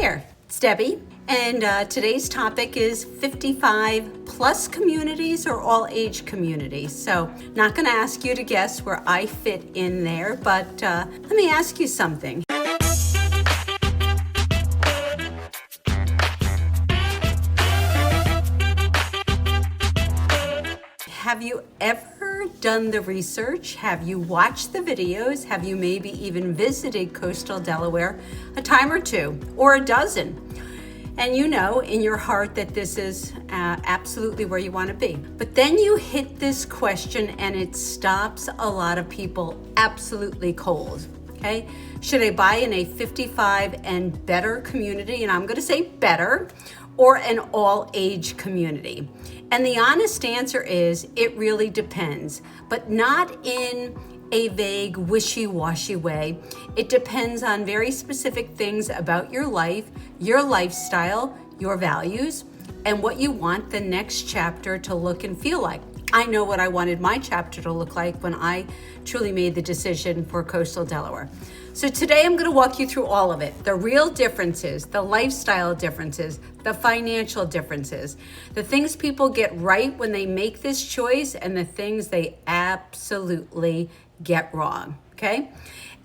there, it's Debbie, and today's topic is 55 plus communities or all age communities. So not going to ask you to guess where I fit in there, but let me ask you something. Have you ever done the research? Have you watched the videos? Have you maybe even visited Coastal Delaware a time or two or a dozen? And you know in your heart that this is absolutely where you want to be. But then you hit this question and it stops a lot of people absolutely cold. Okay, should I buy in a 55 and better community? And I'm going to say better, or an all age community? And the honest answer is it really depends, but not in a vague, wishy-washy way. It depends on very specific things about your life, your lifestyle, your values, and what you want the next chapter to look and feel like. I know what I wanted my chapter to look like when I truly made the decision for Coastal Delaware. So today I'm going to walk you through all of it. The real differences, the lifestyle differences, the financial differences, the things people get right when they make this choice, and the things they absolutely get wrong, okay?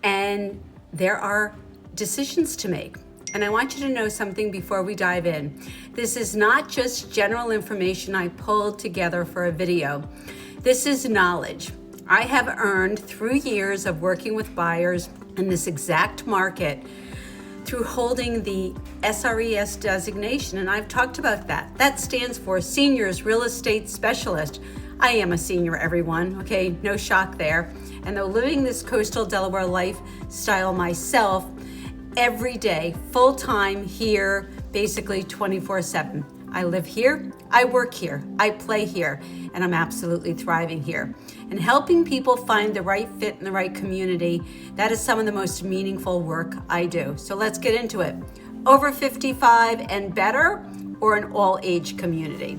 And there are decisions to make. And I want you to know something before we dive in. This is not just general information I pulled together for a video. This is knowledge I have earned through years of working with buyers in this exact market through holding the SRES designation. And I've talked about that. That stands for Seniors Real Estate Specialist. I am a senior, everyone, okay? No shock there. And though living this Coastal Delaware lifestyle myself, every day, full-time here, basically 24/7. I live here, I work here, I play here, and I'm absolutely thriving here. And helping people find the right fit in the right community, that is some of the most meaningful work I do. So let's get into it. Over 55 and better, or an all-age community.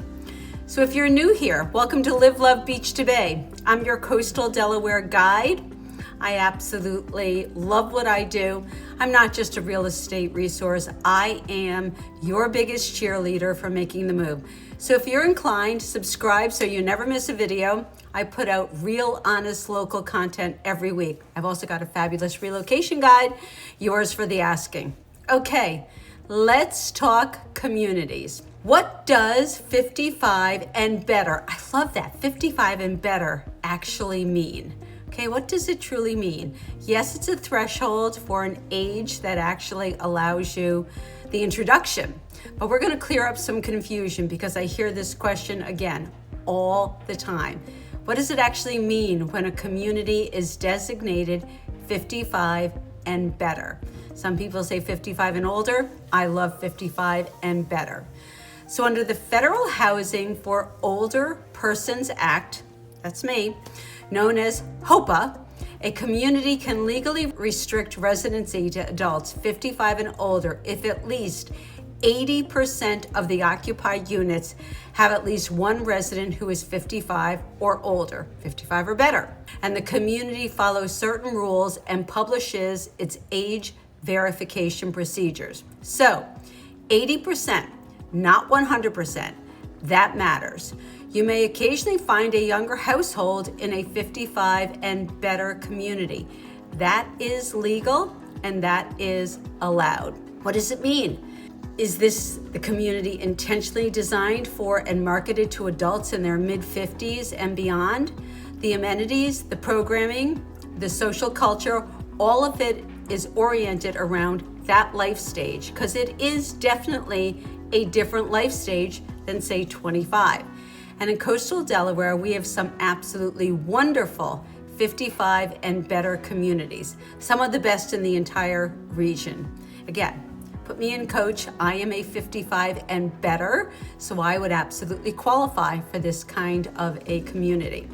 So if you're new here, welcome to Live, Love, Beach to Bay. I'm your Coastal Delaware guide. I absolutely love what I do. I'm not just a real estate resource. I am your biggest cheerleader for making the move. So if you're inclined, subscribe so you never miss a video. I put out real, honest, local content every week. I've also got a fabulous relocation guide, yours for the asking. Okay, let's talk communities. What does 55 and better, I love that, 55 and better actually mean? Okay, what does it truly mean? Yes, it's a threshold for an age that actually allows you the introduction, but we're going to clear up some confusion because I hear this question again all the time. What does it actually mean when a community is designated 55 and better? Some people say 55 and older. I love 55 and better. So under the Federal Housing for Older Persons Act, that's me, known as HOPA, a community can legally restrict residency to adults 55 and older if at least 80% of the occupied units have at least one resident who is 55 or older, 55 or better. And the community follows certain rules and publishes its age verification procedures. So 80%, not 100%, that matters. You may occasionally find a younger household in a 55 and better community. That is legal and that is allowed. What does it mean? Is this the community intentionally designed for and marketed to adults in their mid-50s and beyond? The amenities, the programming, the social culture, all of it is oriented around that life stage because it is definitely a different life stage than say 25. And in Coastal Delaware, we have some absolutely wonderful 55 and better communities, some of the best in the entire region. Again, put me in, coach. I am a 55 and better, so I would absolutely qualify for this kind of a community.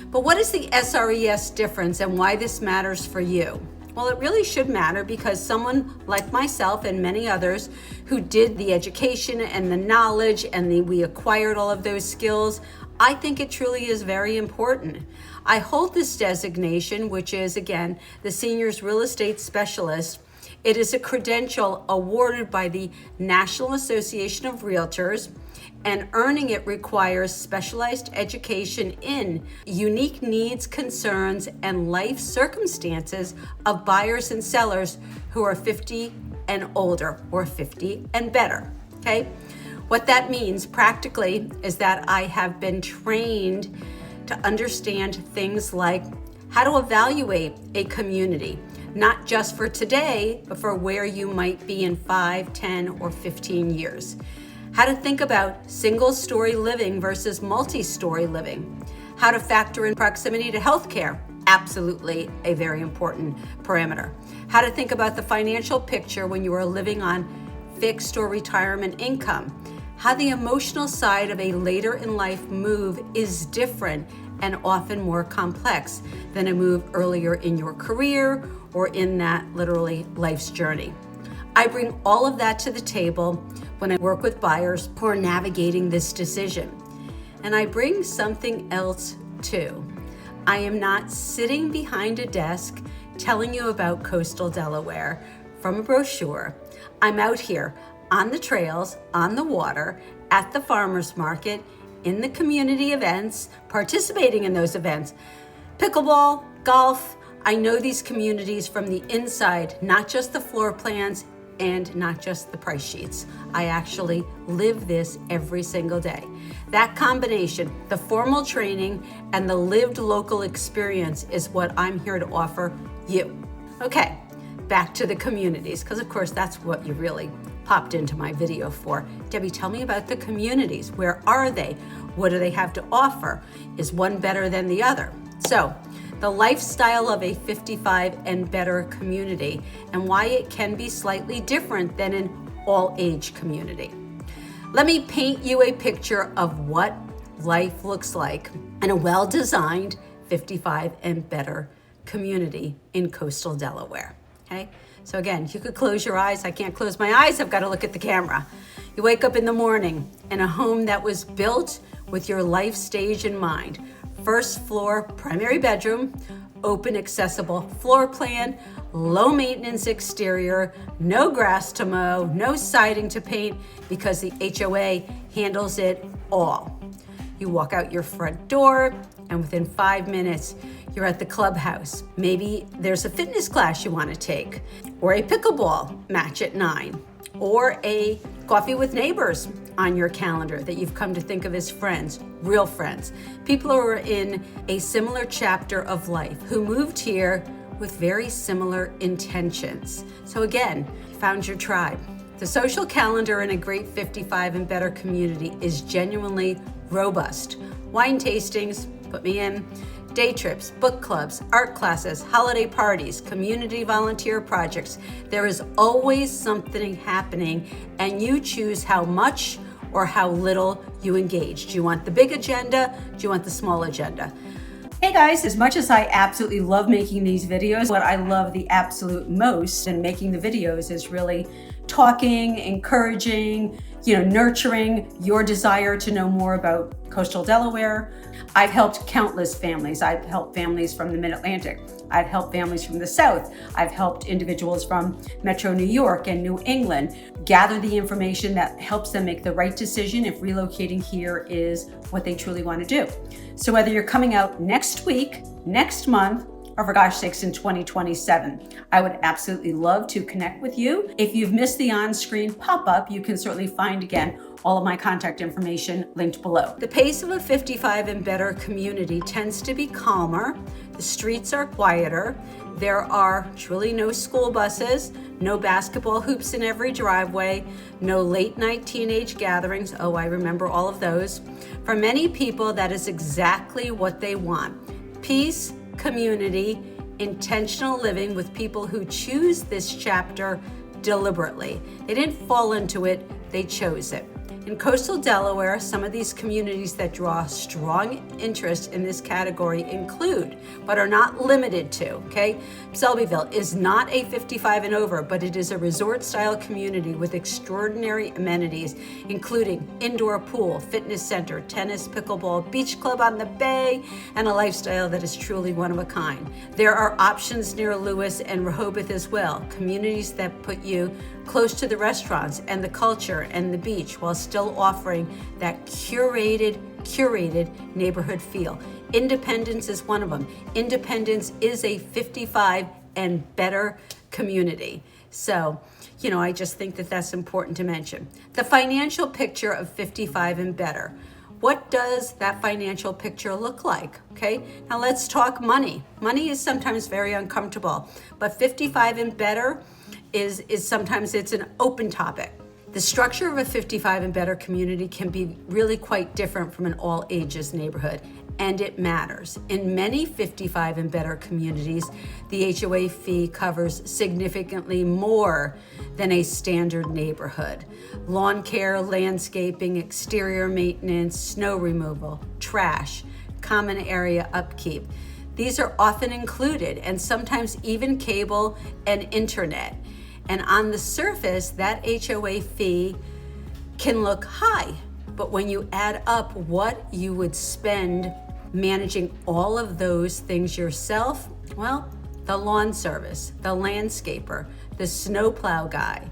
But what is the SRES difference and why this matters for you? Well, it really should matter because someone like myself and many others who did the education and the knowledge and we acquired all of those skills, I think it truly is very important. I hold this designation, which is, again, the Seniors Real Estate Specialist. It is a credential awarded by the National Association of Realtors, and earning it requires specialized education in unique needs, concerns, and life circumstances of buyers and sellers who are 50 and older or 50 and better, okay? What that means practically is that I have been trained to understand things like how to evaluate a community, not just for today, but for where you might be in 5, 10, or 15 years. How to think about single-story living versus multi-story living. How to factor in proximity to healthcare, absolutely a very important parameter. How to think about the financial picture when you are living on fixed or retirement income. How the emotional side of a later in life move is different and often more complex than a move earlier in your career or in that literally life's journey. I bring all of that to the table when I work with buyers who are navigating this decision. And I bring something else too. I am not sitting behind a desk telling you about Coastal Delaware from a brochure. I'm out here on the trails, on the water, at the farmers market, in the community events, participating in those events. Pickleball, golf, I know these communities from the inside, not just the floor plans and not just the price sheets. I actually live this every single day. That combination, the formal training and the lived local experience, is what I'm here to offer you. Okay, back to the communities, because of course that's what you really popped into my video for. Debbie, tell me about the communities. Where are they? What do they have to offer? Is one better than the other? So, the lifestyle of a 55 and better community and why it can be slightly different than an all-age community. Let me paint you a picture of what life looks like in a well-designed 55 and better community in coastal Delaware, okay? So again, you could close your eyes. I can't close my eyes. I've got to look at the camera. You wake up in the morning in a home that was built with your life stage in mind. First floor, primary bedroom, open accessible floor plan, low maintenance exterior, no grass to mow, no siding to paint because the HOA handles it all. You walk out your front door and within 5 minutes, you're at the clubhouse. Maybe there's a fitness class you want to take, or a pickleball match at 9, or a coffee with neighbors on your calendar that you've come to think of as friends, real friends. People who are in a similar chapter of life, who moved here with very similar intentions. So again, you found your tribe. The social calendar in a great 55 and better community is genuinely robust. Wine tastings, put me in. Day trips, book clubs, art classes, holiday parties, community volunteer projects. There is always something happening, and you choose how much or how little you engage. Do you want the big agenda? Do you want the small agenda? Hey guys, as much as I absolutely love making these videos, what I love the absolute most in making the videos is really talking, encouraging, nurturing your desire to know more about coastal Delaware. I've helped countless families. I've helped families from the Mid-Atlantic. I've helped families from the South. I've helped individuals from Metro New York and New England gather the information that helps them make the right decision if relocating here is what they truly want to do. So whether you're coming out next week, next month, or for gosh sakes in 2027, I would absolutely love to connect with you. If you've missed the on-screen pop-up, you can certainly find again all of my contact information linked below. The pace of a 55 and better community tends to be calmer. The streets are quieter. There are truly no school buses, no basketball hoops in every driveway, no late night teenage gatherings. Oh, I remember all of those. For many people, that is exactly what they want. Peace, community, intentional living with people who choose this chapter deliberately. They didn't fall into it, they chose it. In coastal Delaware, some of these communities that draw strong interest in this category include, but are not limited to, okay? Selbyville is not a 55 and over, but it is a resort-style community with extraordinary amenities, including indoor pool, fitness center, tennis, pickleball, beach club on the bay, and a lifestyle that is truly one of a kind. There are options near Lewis and Rehoboth as well, communities that put you close to the restaurants and the culture and the beach while still offering that curated neighborhood feel. Independence is one of them. Independence is a 55 and better community. So, I just think that that's important to mention. The financial picture of 55 and better. What does that financial picture look like? Okay, now let's talk money. Money is sometimes very uncomfortable, but 55 and better is sometimes it's an open topic. The structure of a 55 and better community can be really quite different from an all ages neighborhood, and it matters. In many 55 and better communities, the HOA fee covers significantly more than a standard neighborhood. Lawn care, landscaping, exterior maintenance, snow removal, trash, common area upkeep. These are often included, and sometimes even cable and internet. And on the surface, that HOA fee can look high, but when you add up what you would spend managing all of those things yourself, well, the lawn service, the landscaper, the snowplow guy,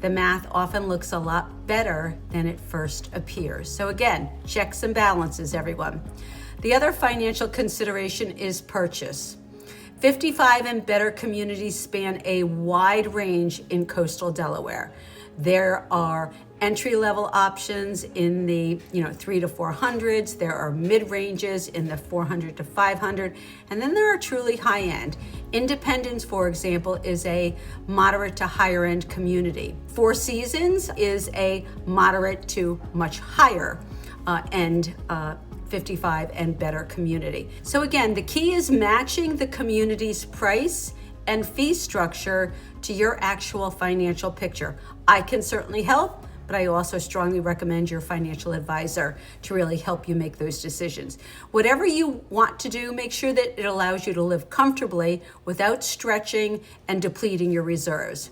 the math often looks a lot better than it first appears. So again, checks and balances, everyone. The other financial consideration is purchase. 55 and better communities span a wide range in coastal Delaware. There are entry-level options in the 3 to 400s. There are mid-ranges in the 400 to 500, and then there are truly high-end. Independence, for example, is a moderate to higher-end community. Four Seasons is a moderate to much higher end 55 and better community. So again, the key is matching the community's price and fee structure to your actual financial picture. I can certainly help, but I also strongly recommend your financial advisor to really help you make those decisions. Whatever you want to do, make sure that it allows you to live comfortably without stretching and depleting your reserves.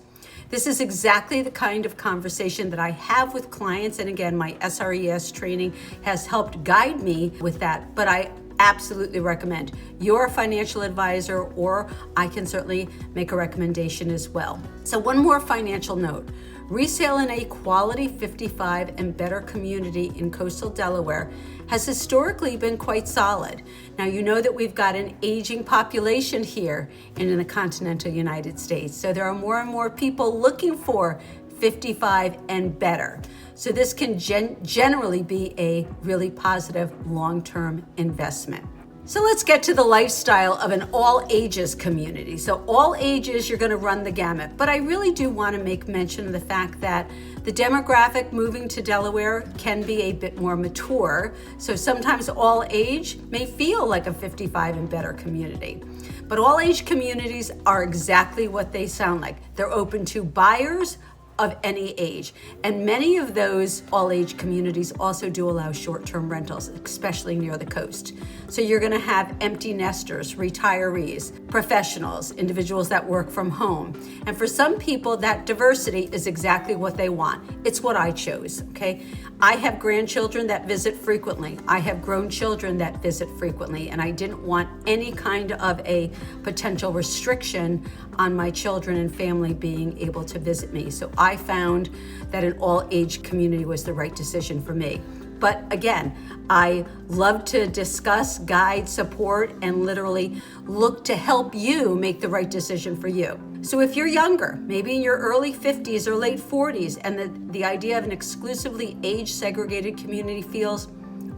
This is exactly the kind of conversation that I have with clients, and again, my SRES training has helped guide me with that, but I absolutely recommend your financial advisor, or I can certainly make a recommendation as well. So one more financial note. Resale in a quality 55 and better community in coastal Delaware has historically been quite solid. Now, you know that we've got an aging population here in the continental United States, so there are more and more people looking for 55 and better. So this can generally be a really positive long-term investment. So let's get to the lifestyle of an all ages community. So all ages, you're going to run the gamut, but I really do want to make mention of the fact that the demographic moving to Delaware can be a bit more mature. So sometimes all age may feel like a 55 and better community. But all age communities are exactly what they sound like. They're open to buyers of any age. And many of those all-age communities also do allow short-term rentals, especially near the coast. So you're gonna have empty nesters, retirees, professionals, individuals that work from home. And for some people, that diversity is exactly what they want. It's what I chose, okay? I have grandchildren that visit frequently. I have grown children that visit frequently, and I didn't want any kind of a potential restriction on my children and family being able to visit me. So I found that an all-age community was the right decision for me. But again, I love to discuss, guide, support, and literally look to help you make the right decision for you. So if you're younger, maybe in your early 50s or late 40s, and the idea of an exclusively age-segregated community feels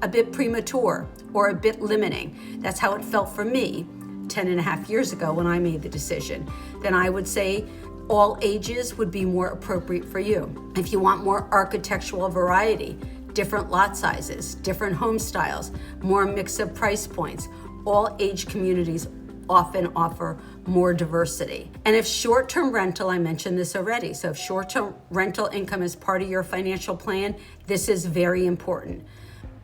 a bit premature or a bit limiting, that's how it felt for me 10 and a half years ago when I made the decision, then I would say all ages would be more appropriate for you. If you want more architectural variety, different lot sizes, different home styles, more mix of price points, all age communities often offer more diversity. And if short-term rental, I mentioned this already, so if short-term rental income is part of your financial plan, this is very important.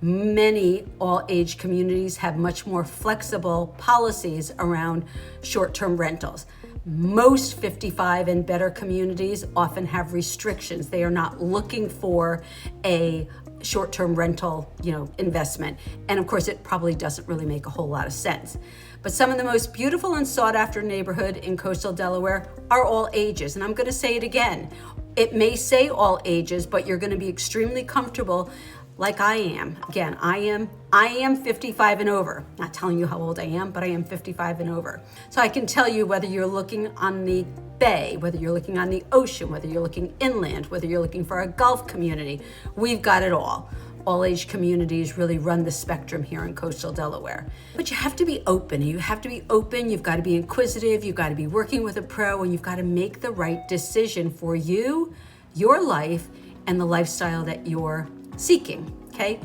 Many all-age communities have much more flexible policies around short-term rentals. Most 55 and better communities often have restrictions. They are not looking for a short-term rental, investment. And of course, it probably doesn't really make a whole lot of sense. But some of the most beautiful and sought-after neighborhood in coastal Delaware are all ages. And I'm going to say it again. It may say all ages, but you're going to be extremely comfortable like I am. Again, I am 55 and over. Not telling you how old I am, but I am 55 and over. So I can tell you whether you're looking on the bay, whether you're looking on the ocean, whether you're looking inland, whether you're looking for a Gulf community, we've got it all. All-age communities really run the spectrum here in coastal Delaware. But you have to be open. You have to be open, you've got to be inquisitive, you've got to be working with a pro, and you've got to make the right decision for you, your life, and the lifestyle that you're seeking, okay?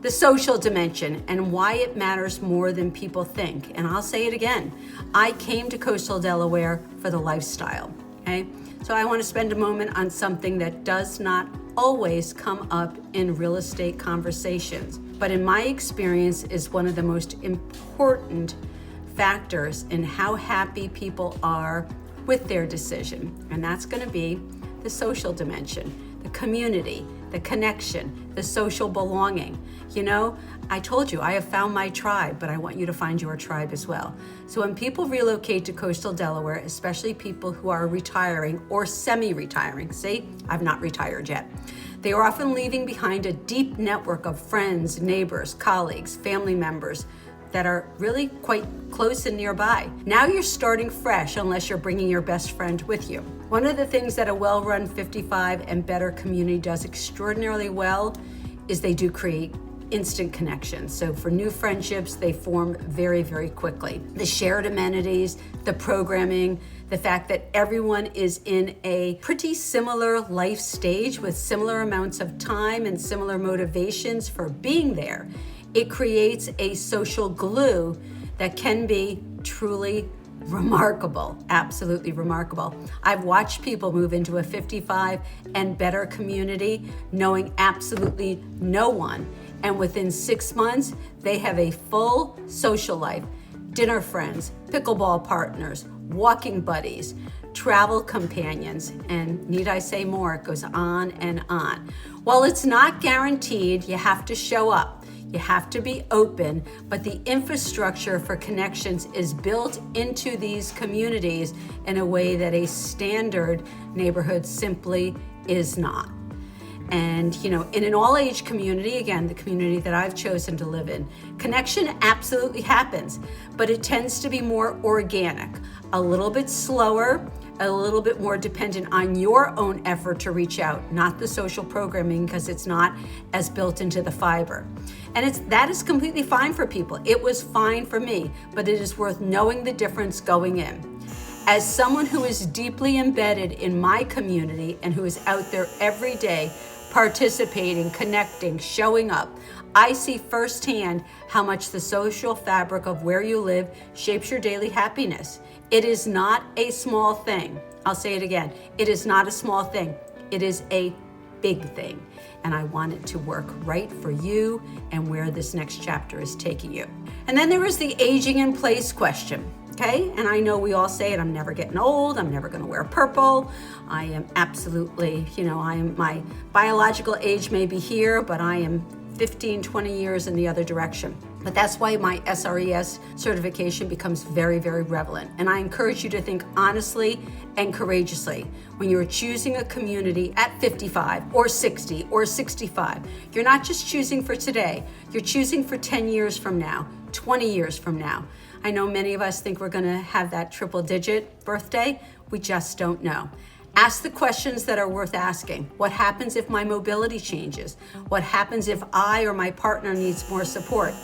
The social dimension and why it matters more than people think. And I'll say it again, I came to coastal Delaware for the lifestyle, okay? So I want to spend a moment on something that does not always come up in real estate conversations, but in my experience is one of the most important factors in how happy people are with their decision. And that's going to be the social dimension, the community, the connection, the social belonging. I told you I have found my tribe, but I want you to find your tribe as well. So when people relocate to coastal Delaware, especially people who are retiring or semi-retiring, see, I've not retired yet, they are often leaving behind a deep network of friends, neighbors, colleagues, family members that are really quite close and nearby. Now you're starting fresh unless you're bringing your best friend with you. One of the things that a well-run 55 and better community does extraordinarily well is they do create instant connections. So for new friendships, they form very, very quickly. The shared amenities, the programming, the fact that everyone is in a pretty similar life stage with similar amounts of time and similar motivations for being there, it creates a social glue that can be truly remarkable, absolutely remarkable. I've watched people move into a 55 and better community knowing absolutely no one. And within 6 months, they have a full social life, dinner friends, pickleball partners, walking buddies, travel companions, and need I say more, it goes on and on. While it's not guaranteed, you have to show up. You have to be open, but the infrastructure for connections is built into these communities in a way that a standard neighborhood simply is not. And, in an all-age community, again, the community that I've chosen to live in, connection absolutely happens, but it tends to be more organic, a little bit slower, a little bit more dependent on your own effort to reach out, not the social programming, because it's not as built into the fiber. And that is completely fine for people. It was fine for me, but it is worth knowing the difference going in. As someone who is deeply embedded in my community and who is out there every day, participating, connecting, showing up, I see firsthand how much the social fabric of where you live shapes your daily happiness. It is not a small thing. I'll say it again. It is not a small thing. It is a big thing. And I want it to work right for you and where this next chapter is taking you. And then there is the aging in place question. Okay, and I know we all say it, I'm never getting old, I'm never gonna wear purple. I am absolutely, my biological age may be here, but I am 15, 20 years in the other direction. But that's why my SRES certification becomes very, very relevant. And I encourage you to think honestly and courageously. When you're choosing a community at 55 or 60 or 65, you're not just choosing for today, you're choosing for 10 years from now, 20 years from now. I know many of us think we're gonna have that triple digit birthday. We just don't know. Ask the questions that are worth asking. What happens if my mobility changes? What happens if I or my partner needs more support?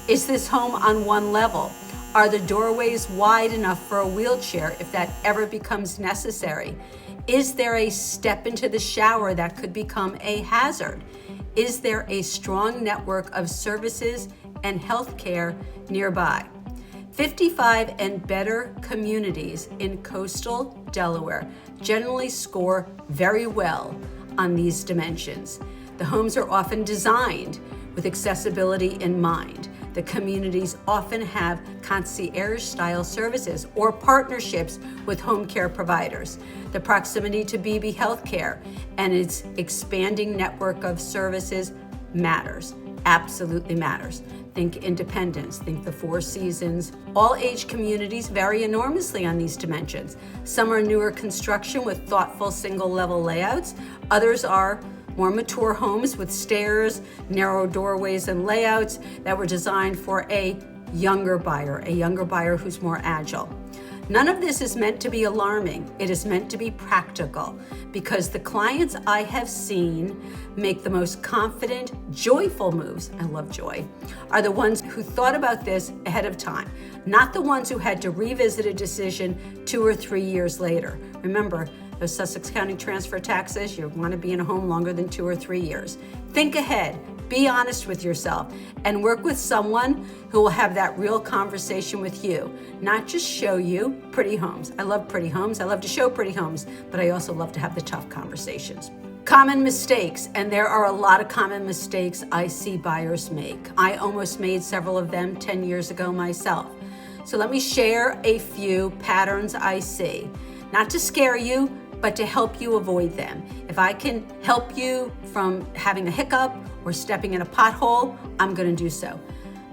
Is this home on one level? Are the doorways wide enough for a wheelchair if that ever becomes necessary? Is there a step into the shower that could become a hazard? Is there a strong network of services and healthcare nearby? 55 and better communities in coastal Delaware generally score very well on these dimensions. The homes are often designed with accessibility in mind. The communities often have concierge-style services or partnerships with home care providers. The proximity to BB Healthcare and its expanding network of services matters, absolutely matters. Think Independence, think the Four Seasons. All age communities vary enormously on these dimensions. Some are newer construction with thoughtful single-level layouts. Others are more mature homes with stairs, narrow doorways, and layouts that were designed for a younger buyer who's more agile. None of this is meant to be alarming. It is meant to be practical because the clients I have seen make the most confident, joyful moves, I love joy, are the ones who thought about this ahead of time, not the ones who had to revisit a decision 2 or 3 years later. Remember, those Sussex County transfer taxes, you want to be in a home longer than 2 or 3 years. Think ahead, be honest with yourself, and work with someone who will have that real conversation with you, not just show you pretty homes. I love pretty homes, I love to show pretty homes, but I also love to have the tough conversations. Common mistakes, and there are a lot of common mistakes I see buyers make. I almost made several of them 10 years ago myself. So let me share a few patterns I see, not to scare you, but to help you avoid them. If I can help you from having a hiccup or stepping in a pothole, I'm gonna do so.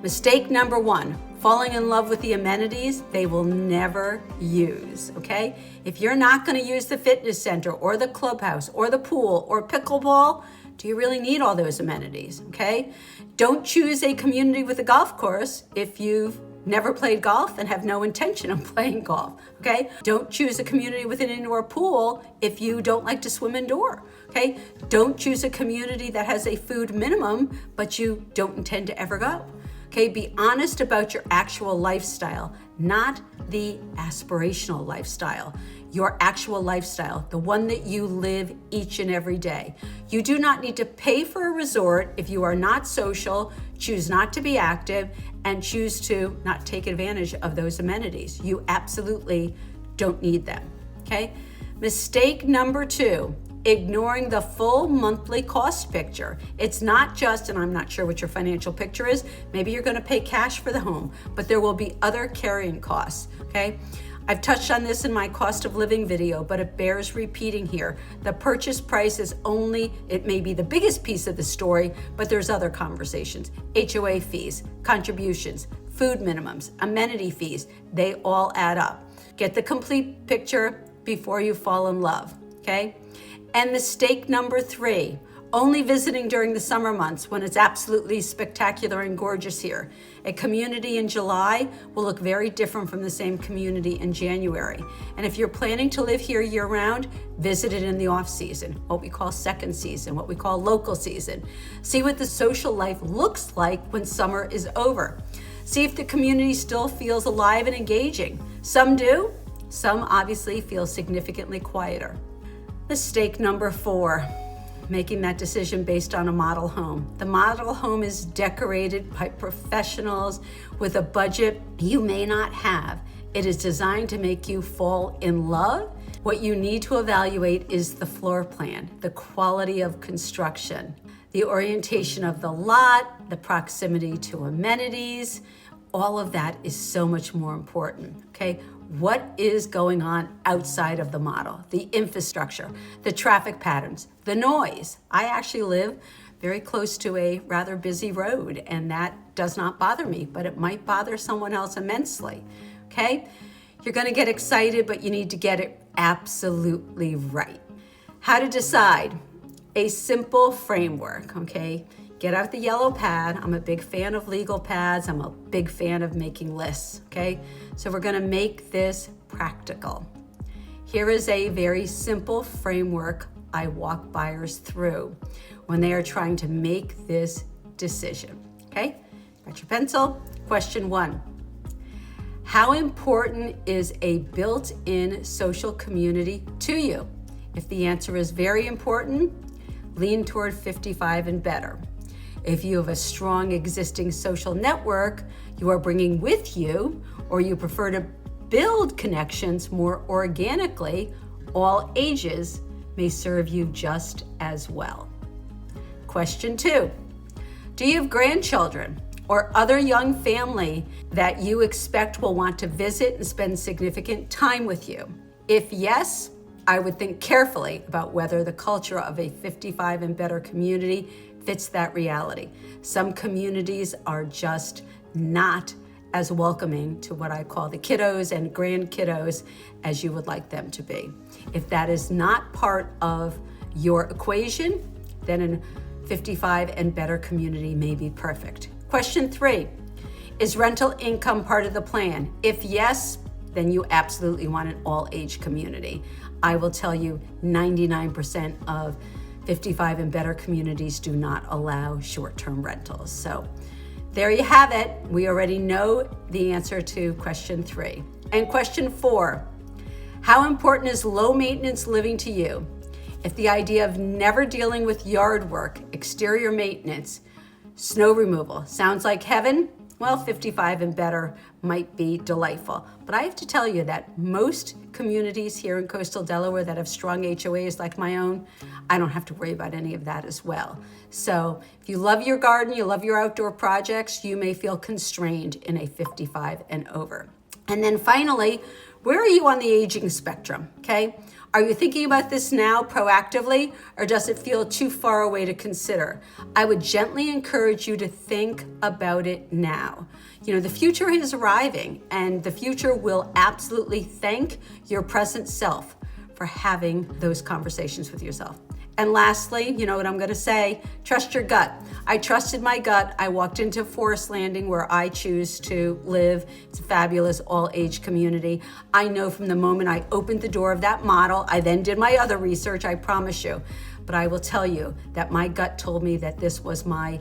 Mistake number 1, falling in love with the amenities they will never use, okay? If you're not gonna use the fitness center or the clubhouse or the pool or pickleball, do you really need all those amenities, okay? Don't choose a community with a golf course if you've never played golf and have no intention of playing golf, okay? Don't choose a community with an indoor pool if you don't like to swim indoor, okay? Don't choose a community that has a food minimum, but you don't intend to ever go, okay? Be honest about your actual lifestyle, not the aspirational lifestyle. Your actual lifestyle, the one that you live each and every day. You do not need to pay for a resort if you are not social, choose not to be active, and choose to not take advantage of those amenities. You absolutely don't need them, okay? Mistake number 2, ignoring the full monthly cost picture. It's not just, and I'm not sure what your financial picture is, maybe you're gonna pay cash for the home, but there will be other carrying costs, okay? I've touched on this in my cost of living video, but it bears repeating here. The purchase price is only, it may be the biggest piece of the story, but there's other conversations. HOA fees, contributions, food minimums, amenity fees, they all add up. Get the complete picture before you fall in love, okay? And mistake number 3, only visiting during the summer months when it's absolutely spectacular and gorgeous here. A community in July will look very different from the same community in January. And if you're planning to live here year-round, visit it in the off-season, what we call second season, what we call local season. See what the social life looks like when summer is over. See if the community still feels alive and engaging. Some do, some obviously feel significantly quieter. Mistake number 4. Making that decision based on a model home. The model home is decorated by professionals with a budget you may not have. It is designed to make you fall in love. What you need to evaluate is the floor plan, the quality of construction, the orientation of the lot, the proximity to amenities. All of that is so much more important, okay? What is going on outside of the model, the infrastructure, the traffic patterns, the noise. I actually live very close to a rather busy road, and that does not bother me, but it might bother someone else immensely, okay? You're gonna get excited, but you need to get it absolutely right. How to decide? A simple framework, okay? Get out the yellow pad. I'm a big fan of legal pads. I'm a big fan of making lists, okay? So we're gonna make this practical. Here is a very simple framework I walk buyers through when they are trying to make this decision, okay? Got your pencil? Question 1. How important is a built-in social community to you? If the answer is very important, lean toward 55 and better. If you have a strong existing social network you are bringing with you, or you prefer to build connections more organically, all ages may serve you just as well. Question 2, do you have grandchildren or other young family that you expect will want to visit and spend significant time with you? If yes, I would think carefully about whether the culture of a 55 and better community fits that reality. Some communities are just not as welcoming to what I call the kiddos and grandkiddos as you would like them to be. If that is not part of your equation, then a 55 and better community may be perfect. Question 3, is rental income part of the plan? If yes, then you absolutely want an all-age community. I will tell you 99% of 55 and better communities do not allow short-term rentals. So there you have it. We already know the answer to question 3. And question 4, how important is low maintenance living to you? If the idea of never dealing with yard work, exterior maintenance, snow removal sounds like heaven, well, 55 and better might be delightful. But I have to tell you that most communities here in coastal Delaware that have strong HOAs like my own, I don't have to worry about any of that as well. So if you love your garden, you love your outdoor projects, you may feel constrained in a 55 and over. And then finally, where are you on the aging spectrum, okay? Are you thinking about this now proactively, or does it feel too far away to consider? I would gently encourage you to think about it now. You know, the future is arriving, and the future will absolutely thank your present self for having those conversations with yourself. And lastly, you know what I'm gonna say, trust your gut. I trusted my gut. I walked into Forest Landing where I choose to live. It's a fabulous all-age community. I know from the moment I opened the door of that model, I then did my other research, I promise you. But I will tell you that my gut told me that this was my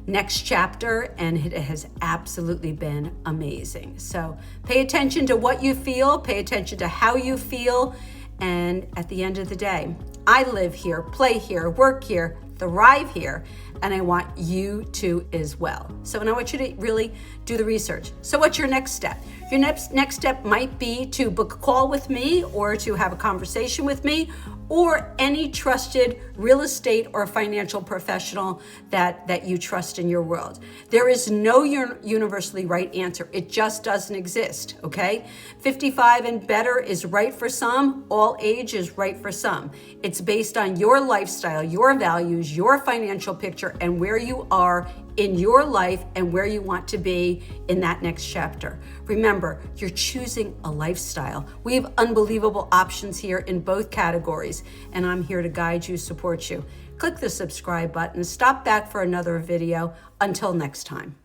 next chapter, and it has absolutely been amazing. So pay attention to what you feel, pay attention to how you feel, and at the end of the day, I live here, play here, work here, thrive here, and I want you to as well. So I want you to really do the research. So what's your next step? Your next step might be to book a call with me, or to have a conversation with me, or any trusted real estate or financial professional that you trust in your world. There is no universally right answer. It just doesn't exist, okay? 55 and better is right for some, all age is right for some. It's based on your lifestyle, your values, your financial picture, and where you are in your life and where you want to be in that next chapter. Remember, you're choosing a lifestyle. We have unbelievable options here in both categories, and I'm here to guide you, support you. Click the subscribe button, stop back for another video. Until next time.